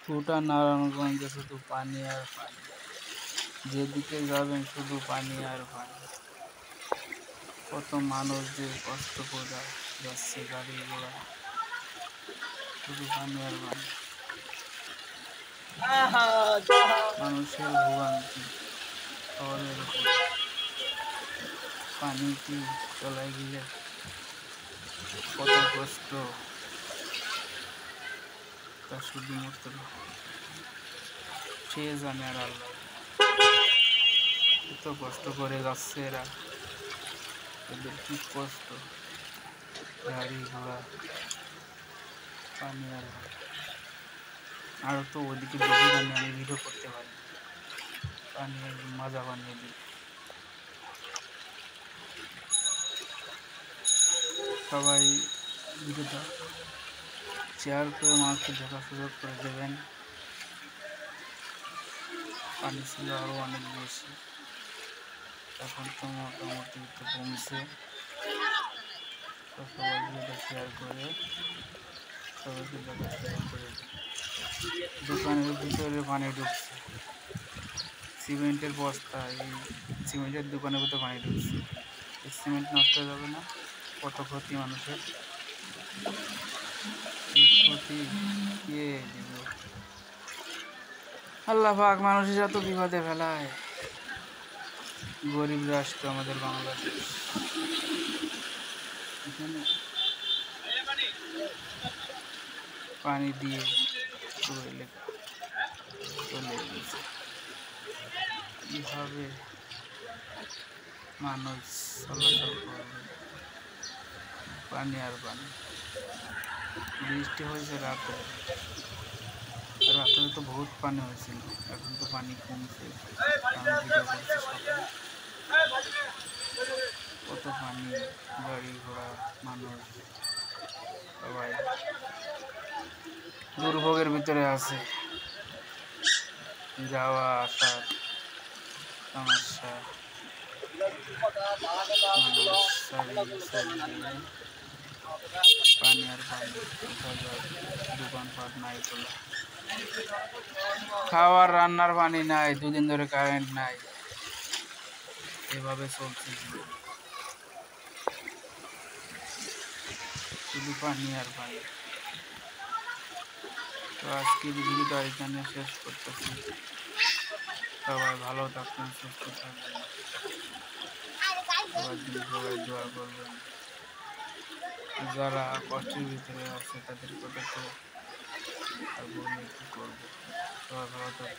গোটা নারায়ণগঞ্জে শুধু পানি আর পানি, যেদিকে যাবেন শুধু পানি আর পানি। কত মানুষ যে কষ্ট করে যাচ্ছে, গাড়ি ঘোড়া, শুধু পানি আর পানি। মানুষের ভোগান্তি শহরের উপর, পানিটি চলে গেলে কত কষ্ট, তা শুধুমাত্র সে জানে আর আল্লাহ। এত কষ্ট করে যাচ্ছে এরা, এদের কি কষ্ট, গাড়ি ঘোড়া, পানি আর পানি। আর তো ওইদিকে বেশি পানি, আমি ভিডিও করতে পারি, পানি একদম মজা বানিয়ে দিই। সবাই ভিডিওটা শেয়ার করে মানুষকে দেখার সুযোগ করে দেবেন। পানি ছিল আরো অনেক বেশি, এখন তো মোটামুটি একটু কমছে। তো সবাই ভিডিওটা শেয়ার করে সবাইকে দেখার সুযোগ করে দিন। দোকানের ভিতরে পানি ঢুকছে, সিমেন্টের বস্তা, এই সিমেন্টের দোকানের ভিতরে পানি ঢুকছে। এই সিমেন্ট নষ্ট হয়ে যাবে না? কত ক্ষতি মানুষের, এই ক্ষতি কে দিবে? আল্লাহ পাক মানুষের এত বিপদে ফেলায়। গরিব রাষ্ট্র আমাদের বাংলাদেশ, এখানে পানি দিয়ে পুরো এলাকা চলে গেছে। কিভাবে মানুষ চলাচল করবে? পানি আর পানি। বৃষ্টি হয়েছে রাতে, রাতে তো বহুত পানি হয়েছিল, এখন তো পানি কমছে। আমি ভিডিও করছি সকালে, কত পানি, গাড়ি ঘোড়া, মানুষ সবাই দুর্ভোগের ভিতরে আছে। যাওয়া আসার সমস্যা, মানুষ চারিদিকে পানি আর পানি, কোথায় যাবে? দোকানপাট নাই খোলা, খাওয়ার রান্নার পানি নাই, দুদিন ধরে কারেন্ট নাই, এভাবে চলছে জীবন, শুধু পানি আর পানি। তো আজকের ভিডিওটা এখানে শেষ করতেছি। সবাই ভালো থাকবেন, সুস্থ থাকবেন, সবার জন্য সবাই দোয়া করবেন। যারা কষ্টের ভিতরে আছে তাদের কথা তো আর বলে কি করবো। সবাই ভালো থাকবেন।